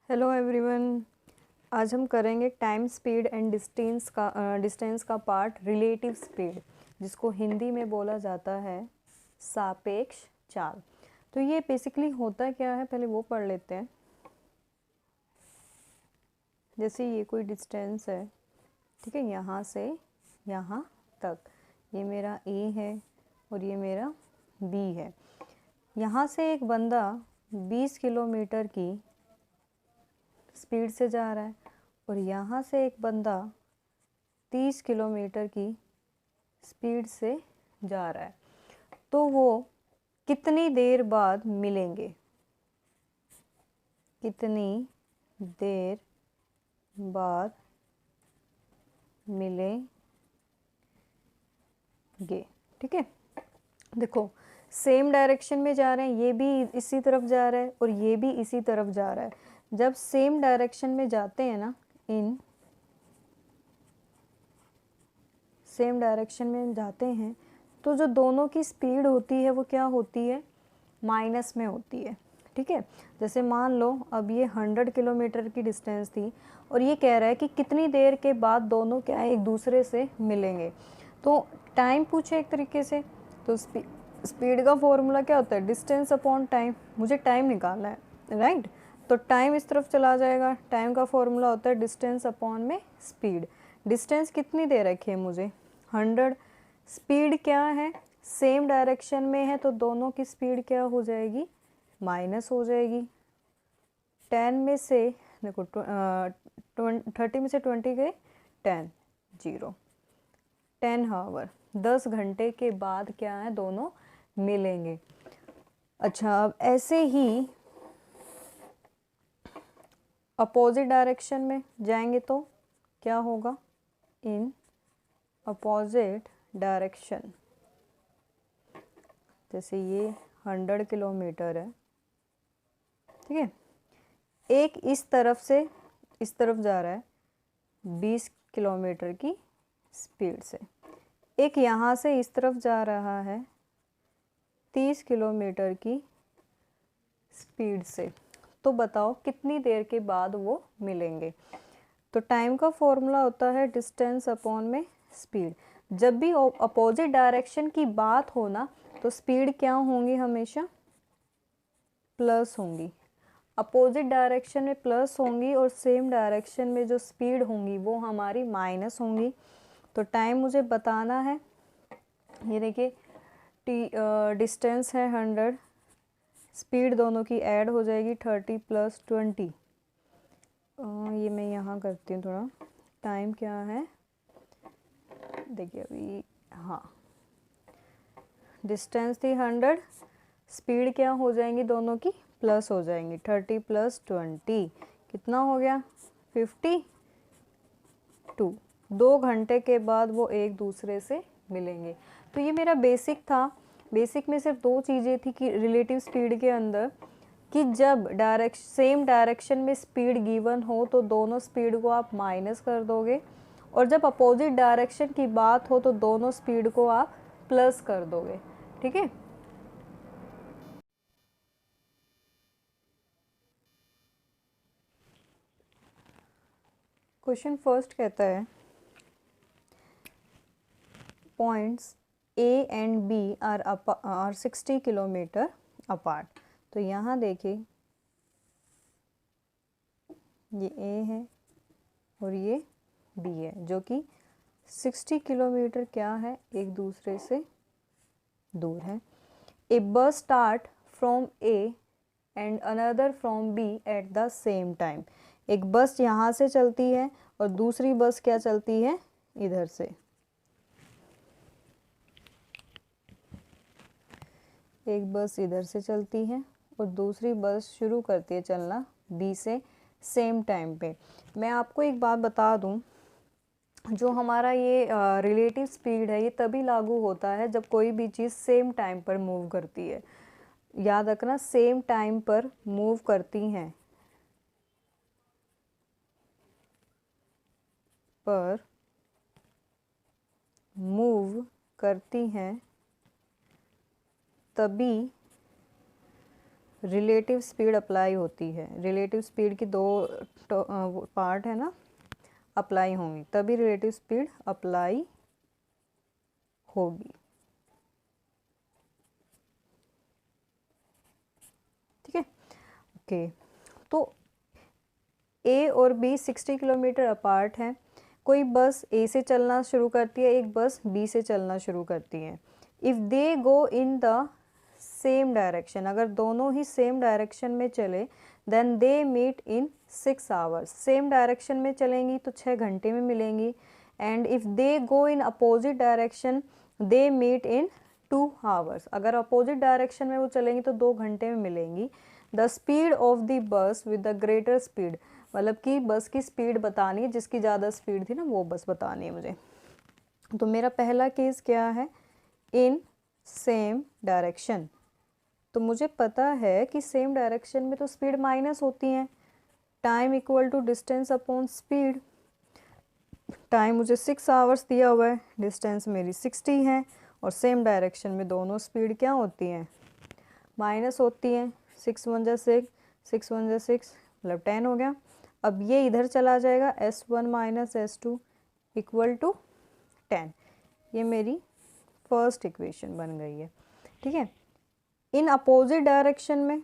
Hello everyone. आज हम करेंगे टाइम स्पीड एंड डिस्टेंस का पार्ट रिलेटिव स्पीड, जिसको हिंदी में बोला जाता है सापेक्ष चाल। तो ये बेसिकली होता क्या है, पहले वो पढ़ लेते हैं। जैसे ये कोई डिस्टेंस है, ठीक है, यहाँ से यहाँ तक, ये मेरा ए है और ये मेरा बी है। यहाँ से एक बंदा 20 किलोमीटर की स्पीड से जा रहा है और यहाँ से एक बंदा 30 किलोमीटर की स्पीड से जा रहा है। तो वो कितनी देर बाद मिलेंगे? कितनी देर बाद मिलेंगे? ठीक है, देखो सेम डायरेक्शन में जा रहे हैं, ये भी इसी तरफ जा रहा है और ये भी इसी तरफ जा रहा है। जब सेम डायरेक्शन में जाते हैं ना, इन सेम डायरेक्शन में जाते हैं, तो जो दोनों की स्पीड होती है वो क्या होती है? माइनस में होती है। ठीक है, जैसे मान लो अब ये 100 किलोमीटर की डिस्टेंस थी और ये कह रहा है कि कितनी देर के बाद दोनों क्या है, एक दूसरे से मिलेंगे। तो टाइम पूछे एक तरीके से, तो स्पीड का फॉर्मूला क्या होता है? Distance upon time. मुझे टाइम निकालना है, राइट? तो टाइम इस तरफ चला जाएगा। टाइम का फॉर्मूला होता है डिस्टेंस अपॉन में स्पीड। डिस्टेंस कितनी दे रखी है मुझे? 100। स्पीड क्या है? सेम डायरेक्शन में है तो दोनों की स्पीड क्या हो जाएगी? माइनस हो जाएगी। 10 में से देखो 30 में से 20 गए, 10, 0। 10 आवर, 10 घंटे के बाद क्या है, दोनों मिलेंगे। अच्छा, अब ऐसे ही अपोजिट डायरेक्शन में जाएंगे तो क्या होगा? इन अपोजिट डायरेक्शन, जैसे ये 100 किलोमीटर है, ठीक है, एक इस तरफ से इस तरफ जा रहा है 20 किलोमीटर की स्पीड से, एक यहाँ से इस तरफ जा रहा है 30 किलोमीटर की स्पीड से। तो बताओ कितनी देर के बाद वो मिलेंगे? तो टाइम का फॉर्मूला होता है डिस्टेंस अपॉन में स्पीड। जब भी अपोजिट डायरेक्शन की बात हो ना, तो स्पीड क्या होंगी? हमेशा प्लस होंगी। अपोजिट डायरेक्शन में प्लस होंगी और सेम डायरेक्शन में जो स्पीड होंगी वो हमारी माइनस होंगी। तो टाइम मुझे बताना है। ये देखिए, डिस्टेंस है 100, स्पीड दोनों की ऐड हो जाएगी 30 + 20। ये मैं यहाँ करती हूँ थोड़ा। टाइम क्या है, देखिए अभी, हाँ, डिस्टेंस थी 100, स्पीड क्या हो जाएंगी दोनों की? प्लस हो जाएंगी। 30 + 20 कितना हो गया? 52। 2 घंटे के बाद वो एक दूसरे से मिलेंगे। तो ये मेरा बेसिक था। बेसिक में सिर्फ 2 चीज़ें थी कि रिलेटिव स्पीड के अंदर, कि जब सेम डायरेक्शन में स्पीड गिवन हो तो दोनों स्पीड को आप माइनस कर दोगे, और जब अपोजिट डायरेक्शन की बात हो तो दोनों स्पीड को आप प्लस कर दोगे। ठीक है, क्वेश्चन फर्स्ट कहता है points A and B are 60 kilometre apart. तो यहाँ देखिए, ये ए है और ये बी है, जो कि 60 किलोमीटर क्या है, एक दूसरे से दूर है। A bus start from A and another from B at the same time. एक बस यहाँ से चलती है और दूसरी बस क्या चलती है? इधर से। एक बस इधर से चलती है और दूसरी बस शुरू करती है चलना बी से सेम टाइम पे। मैं आपको एक बात बता दूं, जो हमारा ये रिलेटिव स्पीड है, ये तभी लागू होता है जब कोई भी चीज़ सेम टाइम पर मूव करती है। याद रखना, सेम टाइम पर मूव करती हैं, पर मूव करती हैं, तभी रिलेटिव स्पीड अप्लाई होती है, रिलेटिव स्पीड की दो पार्ट है ना, अप्लाई होंगी, तभी रिलेटिव स्पीड अप्लाई होगी। ठीक है, ओके। तो ए और बी 60 किलोमीटर अपार्ट हैं। कोई बस ए से चलना शुरू करती है, एक बस बी से चलना शुरू करती है। If they go in the same direction, अगर दोनों ही सेम डायरेक्शन में चले, then they meet in 6 hours. Same direction में चलेंगी तो 6 घंटे में मिलेंगी। And if they go in opposite direction they meet in 2 hours. अगर अपोजिट डायरेक्शन में वो चलेंगी तो 2 घंटे में मिलेंगी। The speed of the bus with the greater speed, मतलब कि बस की स्पीड बतानी है, जिसकी ज़्यादा स्पीड थी ना वो बस बतानी है मुझे। तो मेरा पहला केस क्या है, इन सेम डायरेक्शन। तो मुझे पता है कि सेम डायरेक्शन में तो स्पीड माइनस होती है, time equal to distance upon speed. Time मुझे 6 आवर्स दिया हुआ है, डिस्टेंस मेरी 60 है, और सेम डायरेक्शन में दोनों स्पीड क्या होती हैं, माइनस होती हैं। 6 1 जा 6, 6 1 जा 6, मतलब 10 हो गया। अब ये इधर चला जाएगा, S1 minus S2 equal to 10। ये मेरी फर्स्ट इक्वेशन बन गई है। ठीक है, इन अपोजिट डायरेक्शन में,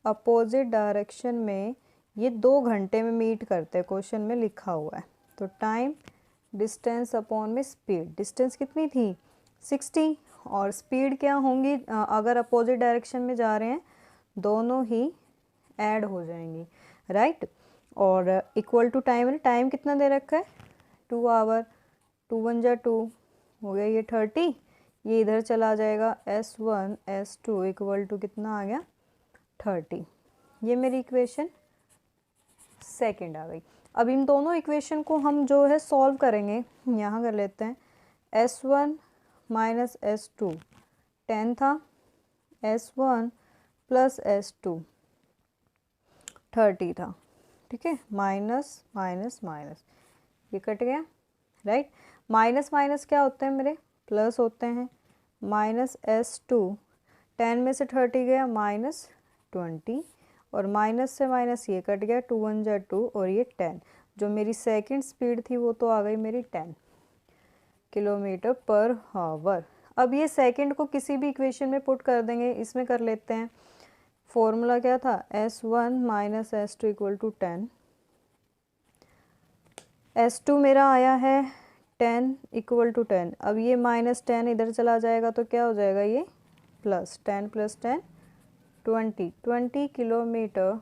अपोजिट डायरेक्शन में ये 2 घंटे में मीट करते हैं, क्वेश्चन में लिखा हुआ है। तो टाइम डिस्टेंस अपॉन में स्पीड, डिस्टेंस कितनी थी 60, और स्पीड क्या होंगी, अगर अपोजिट डायरेक्शन में जा रहे हैं दोनों ही ऐड हो जाएंगी, राइट। और इक्वल टू टाइम है, टाइम कितना दे रखा है 2 आवर, 2 1 जा 2 हो गया, ये 30, ये इधर चला जाएगा, S1 S2 इक्वल टू कितना आ गया 30। ये मेरी इक्वेशन सेकंड आ गई। अब इन दोनों इक्वेशन को हम जो है सॉल्व करेंगे, यहाँ कर लेते हैं। S1 माइनस S2 10 था, S1 प्लस S2 30 था। ठीक है, माइनस माइनस माइनस, ये कट गया, राइट। माइनस माइनस क्या होते हैं मेरे, प्लस होते हैं। माइनस S2, 10 में से 30 गया, माइनस 20, और माइनस से माइनस ये कट गया, 2 1 जा 2, और ये 10। जो मेरी सेकंड स्पीड थी वो तो आ गई मेरी 10 किलोमीटर पर आवर। अब ये सेकंड को किसी भी इक्वेशन में पुट कर देंगे, इसमें कर लेते हैं। फॉर्मूला क्या था, S1 minus S2 equal to 10। S2 मेरा आया है 10 इक्वल टू 10। अब ये माइनस 10 इधर चला जाएगा तो क्या हो जाएगा, ये plus 10 plus 10 20 kilometre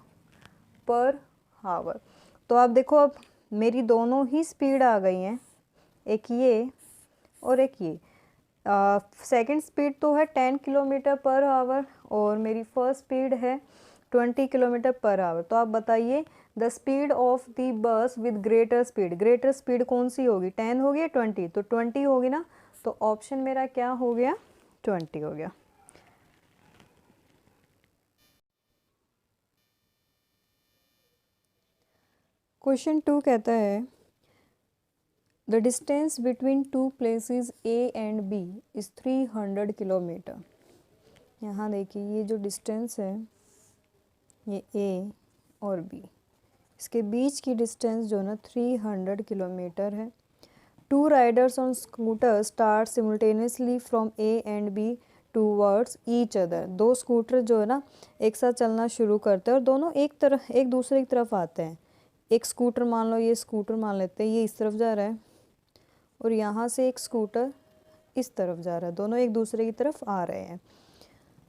per hour. तो आप देखो, अब मेरी दोनों ही स्पीड आ गई हैं, एक ये और एक ये। सेकंड स्पीड तो है 10 किलोमीटर पर आवर, और मेरी फर्स्ट स्पीड है 20 किलोमीटर पर आवर। तो आप बताइए, the speed of the bus with greater speed, greater speed कौन सी होगी, 10 होगी या 20, तो 20 होगी ना। तो ऑप्शन मेरा क्या हो गया, 20 हो गया। क्वेश्चन 2 कहता है, the distance between 2 places A and B is 300 kilometre. यहाँ देखिए, ये जो डिस्टेंस है ये A और B, इसके बीच की डिस्टेंस जो ना 300 किलोमीटर है। 2 riders on scooter start simultaneously from A and B towards each other. 2 scooter जो है ना एक साथ चलना शुरू करते हैं और दोनों एक दूसरे की तरफ आते हैं। एक स्कूटर, मान लो ये स्कूटर मान लेते हैं, ये इस तरफ जा रहा है, और यहाँ से एक स्कूटर इस तरफ जा रहा है, दोनों एक दूसरे की तरफ आ रहे हैं।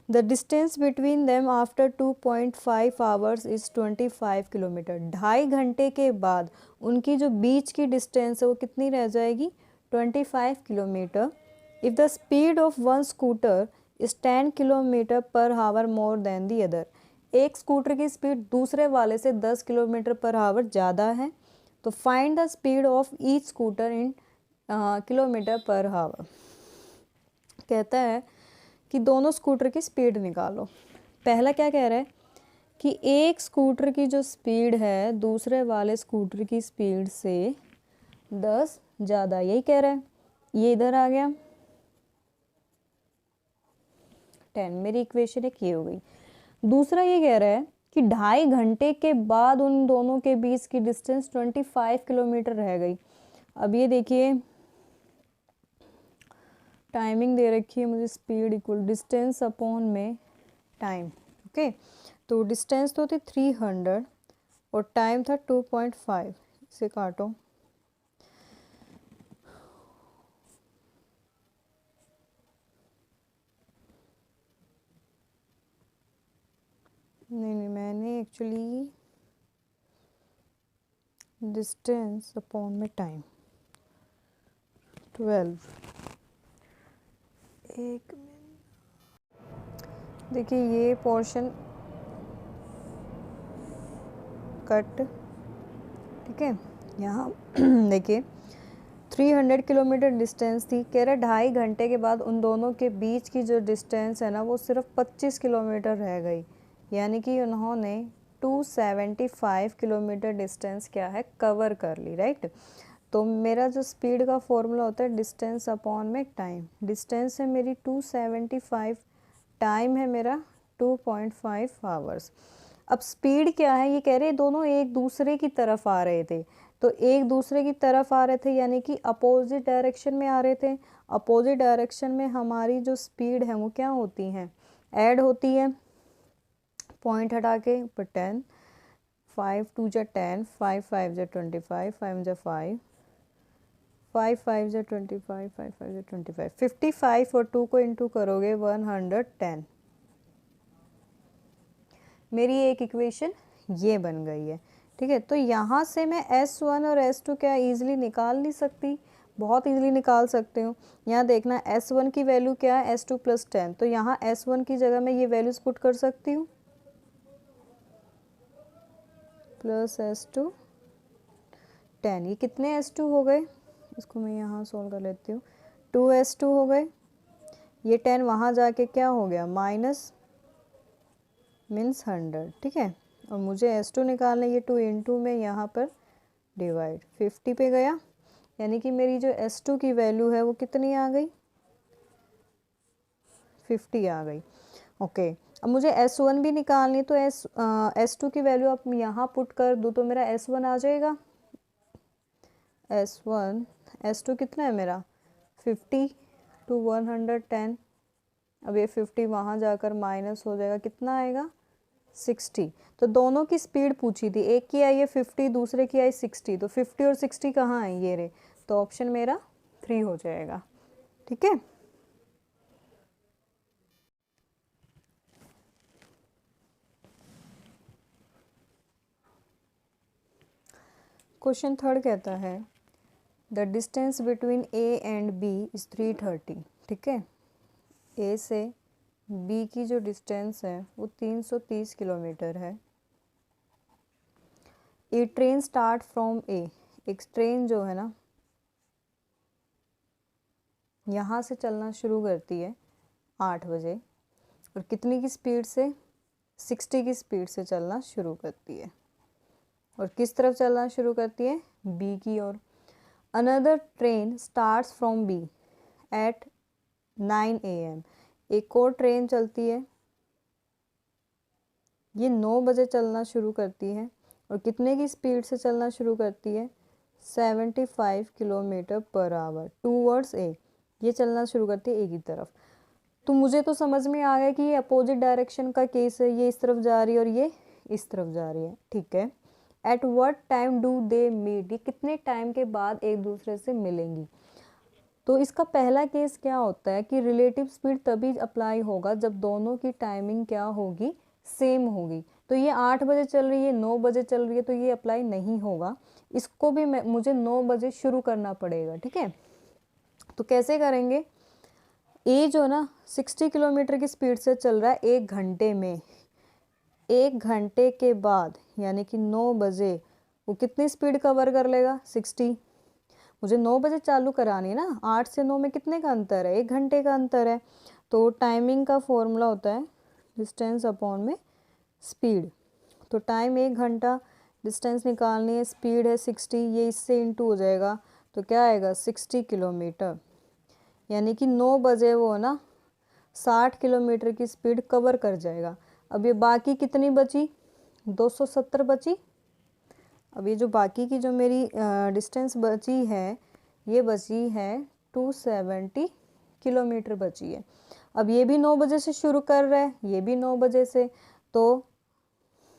The distance between them after 2.5 hours is 25 kilometre. 2.5 घंटे के बाद उनकी जो बीच की डिस्टेंस है वो कितनी रह जाएगी, 25 kilometre. If the speed of one scooter is 10 kilometre per our more than the other. एक स्कूटर की स्पीड दूसरे वाले से 10 किलोमीटर पर आवर ज़्यादा है, तो find the speed of each scooter in kilometre per our. कहता है कि दोनों स्कूटर की स्पीड निकालो। पहला क्या कह रहा है कि एक स्कूटर की जो स्पीड है दूसरे वाले स्कूटर की स्पीड से 10 ज़्यादा, यही कह रहा है। ये इधर आ गया, 10। मेरी इक्वेशन एक ये हो गई। दूसरा ये कह रहा है कि 2.5 घंटे के बाद उन दोनों के बीच की डिस्टेंस 25 किलोमीटर रह गई। अब ये देखिए टाइमिंग दे रखी है मुझे, स्पीड इक्वल डिस्टेंस अपॉन में टाइम। ओके, तो डिस्टेंस तो थी 300 और टाइम था 2.5। इसे काटो, नहीं मैंने एक्चुअली डिस्टेंस अपॉन में टाइम 12। एक मिनट, देखिए ये पोर्शन कट, ठीक है। यहाँ देखिए 300 किलोमीटर डिस्टेंस थी, कह रहा 2.5 घंटे के बाद उन दोनों के बीच की जो डिस्टेंस है ना वो सिर्फ 25 किलोमीटर रह गई, यानी कि उन्होंने 275 किलोमीटर डिस्टेंस क्या है कवर कर ली, राइट। तो मेरा जो स्पीड का फॉर्मूला होता है डिस्टेंस अपॉन में टाइम। डिस्टेंस है मेरी 275, टाइम है मेरा 2.5 आवर्स। अब स्पीड क्या है, ये कह रहे दोनों एक दूसरे की तरफ आ रहे थे, तो एक दूसरे की तरफ आ रहे थे यानी कि अपोजिट डायरेक्शन में आ रहे थे। अपोजिट डायरेक्शन में हमारी जो स्पीड है वो क्या होती हैं, ऐड होती है। पॉइंट हटा के ऊपर 10, 5 2 जा 10, 5 5 जा 25, 5 जा 5, 5 5 जा 25, 5 5 जा 25, 55 और 2 को इंटू करोगे 110। मेरी एक इक्वेशन ये बन गई है, ठीक है। तो यहाँ से मैं S1 और S2 क्या ईजिली निकाल नहीं सकती, बहुत ईजिली निकाल सकते हो। यहाँ देखना S1 की वैल्यू क्या है, S2 + 10, तो यहाँ S1 की जगह मैं ये वैल्यूज पुट कर सकती हूँ प्लस S2 10। ये कितने S2 हो गए, इसको मैं यहाँ सॉल्व कर लेती हूँ, 2 S2 हो गए। ये 10 वहाँ जाके क्या हो गया माइनस मीन्स 100, ठीक है। और मुझे S2 निकालना, ये 2 इंटू में यहाँ पर डिवाइड 50 पे गया, यानी कि मेरी जो S2 की वैल्यू है वो कितनी आ गई, 50 आ गई। ओके, अब मुझे S1 भी निकालनी, तो S2 की वैल्यू अब यहाँ पुट कर दूँ तो मेरा S1 आ जाएगा। S1 S2 कितना है मेरा 50 टू 110। अब ये 50 वहाँ जाकर माइनस हो जाएगा, कितना आएगा 60। तो दोनों की स्पीड पूछी थी, एक की आई है 50, दूसरे की आई 60, तो 50 और 60 कहाँ है, ये रे। तो ऑप्शन मेरा 3 हो जाएगा, ठीक है। क्वेश्चन थर्ड कहता है the distance between A and B is 330, ठीक है। ए से बी की जो डिस्टेंस है वो 330 किलोमीटर है। ए ट्रेन स्टार्ट फ्रॉम ए, एक ट्रेन जो है ना यहाँ से चलना शुरू करती है 8 बजे, और कितनी की स्पीड से, 60 की स्पीड से चलना शुरू करती है। और किस तरफ चलना शुरू करती है, बी की ओर। Another train starts from B at 9 AM, एक और ट्रेन चलती है, ये 9 बजे चलना शुरू करती है, और कितने की स्पीड से चलना शुरू करती है, 75 kilometre per our towards a, ये चलना शुरू करती है ए की तरफ। तो मुझे तो समझ में आ गया कि ये अपोजिट डायरेक्शन का केस है, ये इस तरफ जा रही है और ये इस तरफ जा रही है, ठीक है। At what time do they meet, ये कितने टाइम के बाद एक दूसरे से मिलेंगी। तो इसका पहला केस क्या होता है कि रिलेटिव स्पीड तभी अप्लाई होगा जब दोनों की टाइमिंग क्या होगी, सेम होगी। तो ये 8 बजे चल रही है, 9 बजे चल रही है, तो ये अप्लाई नहीं होगा। इसको भी मुझे 9 बजे शुरू करना पड़ेगा, ठीक है। तो कैसे करेंगे, ए जो ना 60 किलोमीटर की स्पीड से चल रहा है 1 घंटे में, 1 घंटे के बाद यानी कि 9 बजे वो कितनी स्पीड कवर कर लेगा, 60। मुझे 9 बजे चालू करानी है ना, 8 से 9 में कितने का अंतर है, 1 घंटे का अंतर है। तो टाइमिंग का फॉर्मूला होता है डिस्टेंस अपॉन में स्पीड। तो टाइम 1 घंटा, डिस्टेंस निकालनी है, स्पीड है 60, ये इससे इंटू हो जाएगा, तो क्या आएगा 60 किलोमीटर। यानी कि 9 बजे वो ना 60 किलोमीटर की स्पीड कवर कर जाएगा। अब ये बाकी कितनी बची, 270 बची। अब ये जो बाकी की जो मेरी डिस्टेंस बची है, ये बची है 270 किलोमीटर बची है। अब ये भी 9 बजे से शुरू कर रहा है, ये भी 9 बजे से, तो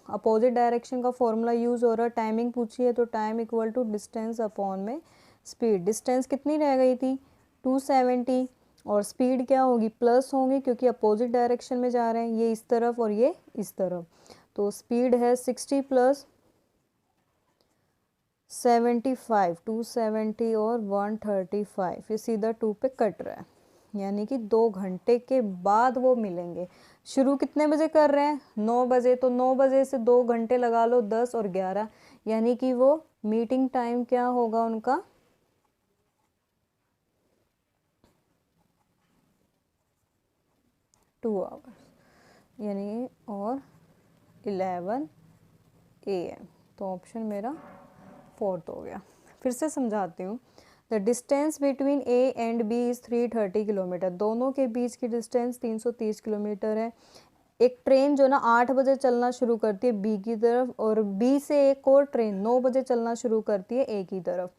अपोजिट डायरेक्शन का फॉर्मूला यूज़ हो रहा है। टाइमिंग पूछी है तो time equal to distance upon में स्पीड। डिस्टेंस कितनी रह गई थी, 270, और स्पीड क्या होगी, प्लस होगी, क्योंकि अपोजिट डायरेक्शन में जा रहे हैं, ये इस तरफ और ये इस तरफ। तो स्पीड है 60 प्लस 75, 270 और 135, ये सीधा 2 पे कट रहा है, यानी कि 2 घंटे के बाद वो मिलेंगे। शुरू कितने बजे कर रहे हैं, 9 बजे, तो 9 बजे से 2 घंटे लगा लो, 10 और 11, यानी कि वो मीटिंग टाइम क्या होगा उनका, 2 आवर्स, यानी और 11 AM। तो ऑप्शन मेरा 4th हो गया। फिर से समझाती हूँ। The distance between A and B is 330 kilometre. दोनों के बीच की डिस्टेंस 330 किलोमीटर है। एक ट्रेन जो ना 8 बजे चलना शुरू करती है बी की तरफ, और बी से एक और ट्रेन 9 बजे चलना शुरू करती है ए की तरफ।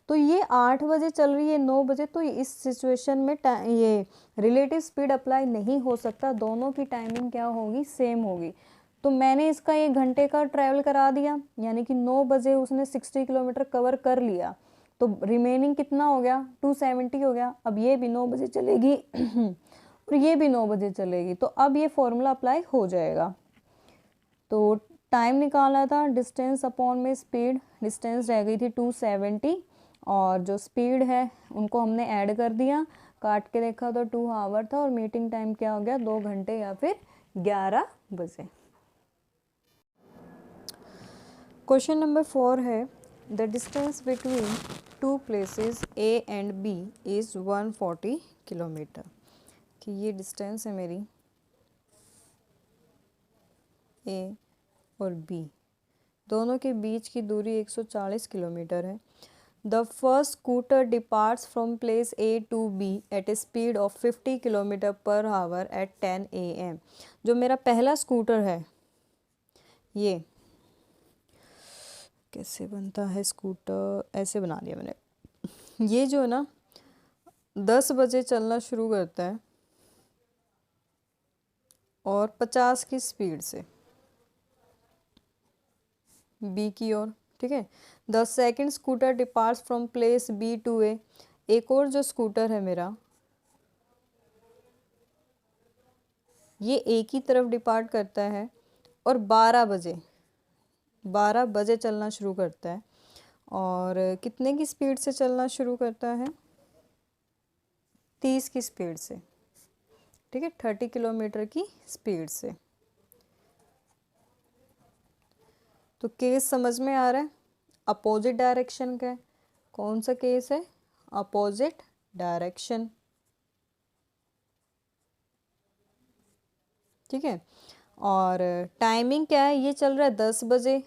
तो ये 8 बजे चल रही है 9 बजे, तो इस सिचुएशन में ये रिलेटिव स्पीड अप्लाई नहीं हो सकता, दोनों की टाइमिंग क्या होगी, सेम होगी। तो मैंने इसका 1 घंटे का ट्रैवल करा दिया, यानी कि 9 बजे उसने 60 किलोमीटर कवर कर लिया, तो रिमेनिंग कितना हो गया, 270 हो गया। अब ये भी 9 बजे चलेगी और ये भी 9 बजे चलेगी, तो अब ये फॉर्मूला अप्लाई हो जाएगा। तो टाइम निकाला था डिस्टेंस अपॉन में स्पीड, डिस्टेंस रह गई थी 270, और जो स्पीड है उनको हमने ऐड कर दिया, काट के देखा तो 2 आवर था, और मीटिंग टाइम क्या हो गया, 2 घंटे या फिर 11 बजे। क्वेश्चन नंबर 4 है, the distance between 2 places A and B is 140 kilometre. कि ये डिस्टेंस है मेरी ए और बी, दोनों के बीच की दूरी 140 किलोमीटर है। The first scooter departs from place A to B at a speed of 50 kilometre per hour at 10 AM। जो मेरा पहला स्कूटर है, ये कैसे बनता है स्कूटर, ऐसे बना लिया मैंने। ये जो है ना 10 बजे चलना शुरू करता है और 50 की स्पीड से बी की ओर, ठीक है। The second scooter departs from place B to A. एक और जो स्कूटर है मेरा, ये ए की तरफ डिपार्ट करता है और 12 बजे चलना शुरू करता है, और कितने की स्पीड से चलना शुरू करता है, 30 की स्पीड से, ठीक है, 30 किलोमीटर की स्पीड से। तो केस समझ में आ रहा है, अपोजिट डायरेक्शन का है। कौन सा केस है, अपोजिट डायरेक्शन, ठीक है। और टाइमिंग क्या है, ये चल रहा है 10 बजे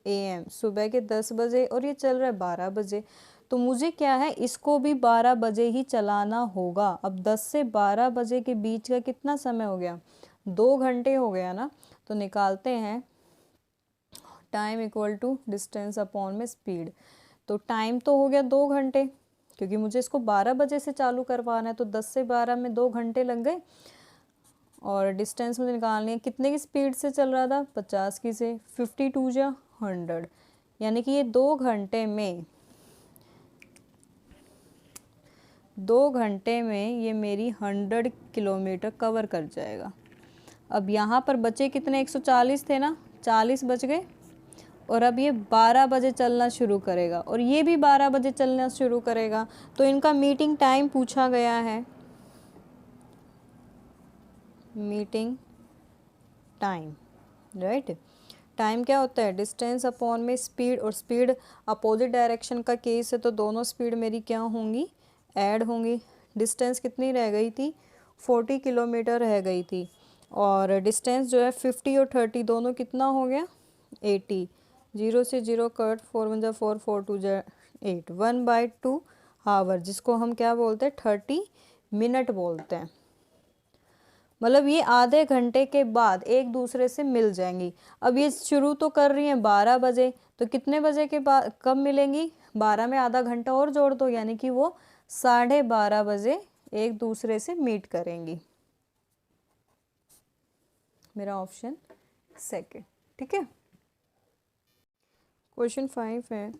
AM, सुबह के 10 बजे, और ये चल रहा है 12 बजे। तो मुझे क्या है, इसको भी 12 बजे ही चलाना होगा। अब 10 से 12 बजे के बीच का कितना समय हो गया, 2 घंटे हो गया ना। तो निकालते हैं time equal to distance upon में स्पीड। तो टाइम तो हो गया 2 घंटे, क्योंकि मुझे इसको 12 बजे से चालू करवाना है, तो 10 से 12 में 2 घंटे लग गए। और डिस्टेंस मुझे निकालनी है, कितने की स्पीड से चल रहा था, 50 की से, 52 या 100, यानी कि ये 2 घंटे में ये मेरी 100 किलोमीटर कवर कर जाएगा। अब यहाँ पर बचे कितने, 140 थे ना, 40 बच गए, और अब ये 12 बजे चलना शुरू करेगा, और ये भी 12 बजे चलना शुरू करेगा। तो इनका मीटिंग टाइम पूछा गया है, मीटिंग टाइम, राइट। टाइम क्या होता है, डिस्टेंस अपॉन में स्पीड, और स्पीड अपोजिट डायरेक्शन का केस है, तो दोनों स्पीड मेरी क्या होंगी, ऐड होंगी। डिस्टेंस कितनी रह गई थी, 40 किलोमीटर रह गई थी, और डिस्टेंस जो है 50 और 30 दोनों कितना हो गया, 80। 0 से 0 कट, 4 1 4, 4 2 8, 1/2 आवर, जिसको हम क्या बोलते हैं, 30 मिनट बोलते हैं। मतलब ये आधे घंटे के बाद एक दूसरे से मिल जाएंगी। अब ये शुरू तो कर रही हैं 12 बजे, तो कितने बजे के बाद कब मिलेंगी? 12 में आधा घंटा और जोड़ दो, यानी कि वो 12:30 बजे एक दूसरे से मीट करेंगी। मेरा ऑप्शन सेकंड, ठीक है। क्वेश्चन 5 है,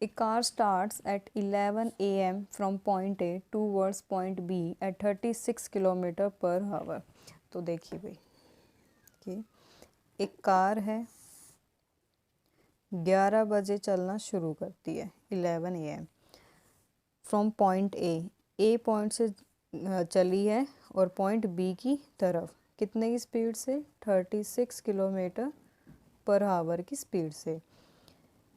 a car starts at 11 AM from point A towards point B at 36 kilometre per hour. तो देखिए भाई कि एक कार है, 11 बजे चलना शुरू करती है, 11 AM from point A point से चली है और पॉइंट बी की तरफ कितने की स्पीड से? 36 किलोमीटर पर आवर की स्पीड से।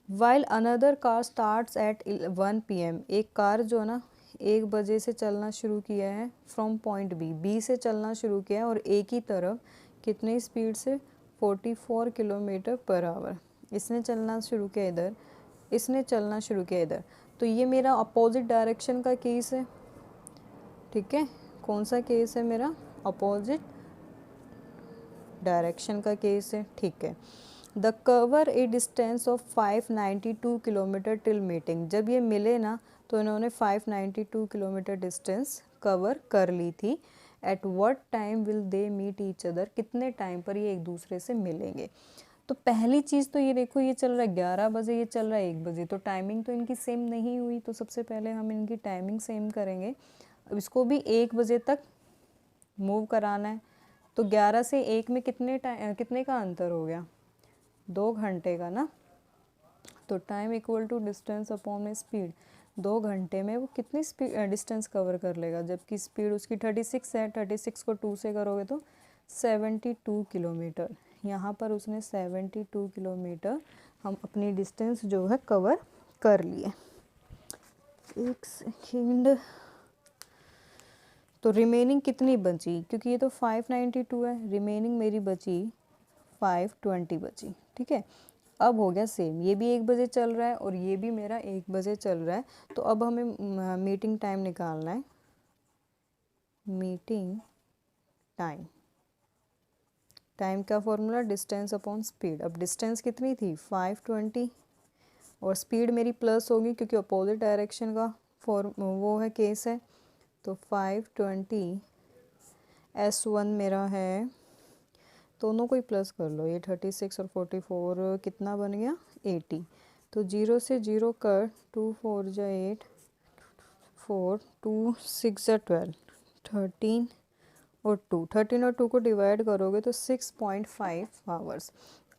While another car starts eight 1 PM, एक कार जो है ना 1 बजे से चलना शुरू किया है फ्रॉम पॉइंट बी से चलना शुरू किया है और ए की तरफ कितनी स्पीड से? 44 किलोमीटर पर आवर। इसने चलना शुरू किया इधर, इसने चलना शुरू किया इधर, तो ये मेरा अपोजिट डायरेक्शन का केस है, ठीक है। कौन सा केस है मेरा? अपोजिट डायरेक्शन का केस है, ठीक है। The cover A distance of 592 kilometre till meeting, जब ये मिले ना तो इन्होंने 592 किलोमीटर डिस्टेंस कवर कर ली थी। At what time will they meet each other, कितने टाइम पर ये एक दूसरे से मिलेंगे? तो पहली चीज़ तो ये देखो, ये चल रहा है 11 बजे, ये चल रहा है 1 बजे, तो टाइमिंग तो इनकी सेम नहीं हुई। तो सबसे पहले हम इनकी टाइमिंग सेम करेंगे। अब इसको भी 1 बजे तक मूव कराना है, तो 11 से 1 में कितने का अंतर हो गया? 2 घंटे का ना। तो time equal to distance upon में स्पीड, 2 घंटे में वो कितनी डिस्टेंस कवर कर लेगा? जबकि स्पीड उसकी 36 है, 36 को 2 से करोगे तो 72 किलोमीटर। यहाँ पर उसने 72 किलोमीटर हम अपनी डिस्टेंस जो है कवर कर लिए। एक सेकेंड, तो रिमेनिंग कितनी बची? क्योंकि ये तो 592 है, रिमेनिंग मेरी बची 520 बची, ठीक है। अब हो गया सेम, ये भी 1 बजे चल रहा है और ये भी मेरा 1 बजे चल रहा है। तो अब हमें मीटिंग टाइम निकालना है। मीटिंग टाइम, टाइम का फॉर्मूला डिस्टेंस अपॉन स्पीड। अब डिस्टेंस कितनी थी? 520 और स्पीड मेरी प्लस होगी क्योंकि अपोजिट डायरेक्शन का वो है केस है। तो 520 S1 मेरा है, दोनों को ही प्लस कर लो, ये 36 और 44 कितना बन गया? 80। तो 0 से 0 कर, 2 4 जा 8, 4 2 6 जा 12, 13 और 2, 13 और 2 को डिवाइड करोगे तो 6.5 आवर्स।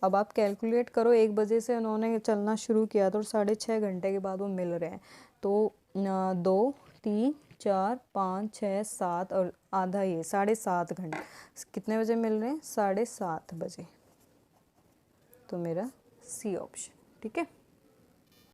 अब आप कैलकुलेट करो, 1 बजे से उन्होंने चलना शुरू किया तो 6.5 घंटे के बाद वो मिल रहे हैं। तो 2 3 4 5 6 7 और आधा, ये 7.5 घंटे। कितने बजे मिल रहे हैं? 7:30 बजे। तो मेरा सी ऑप्शन, ठीक है।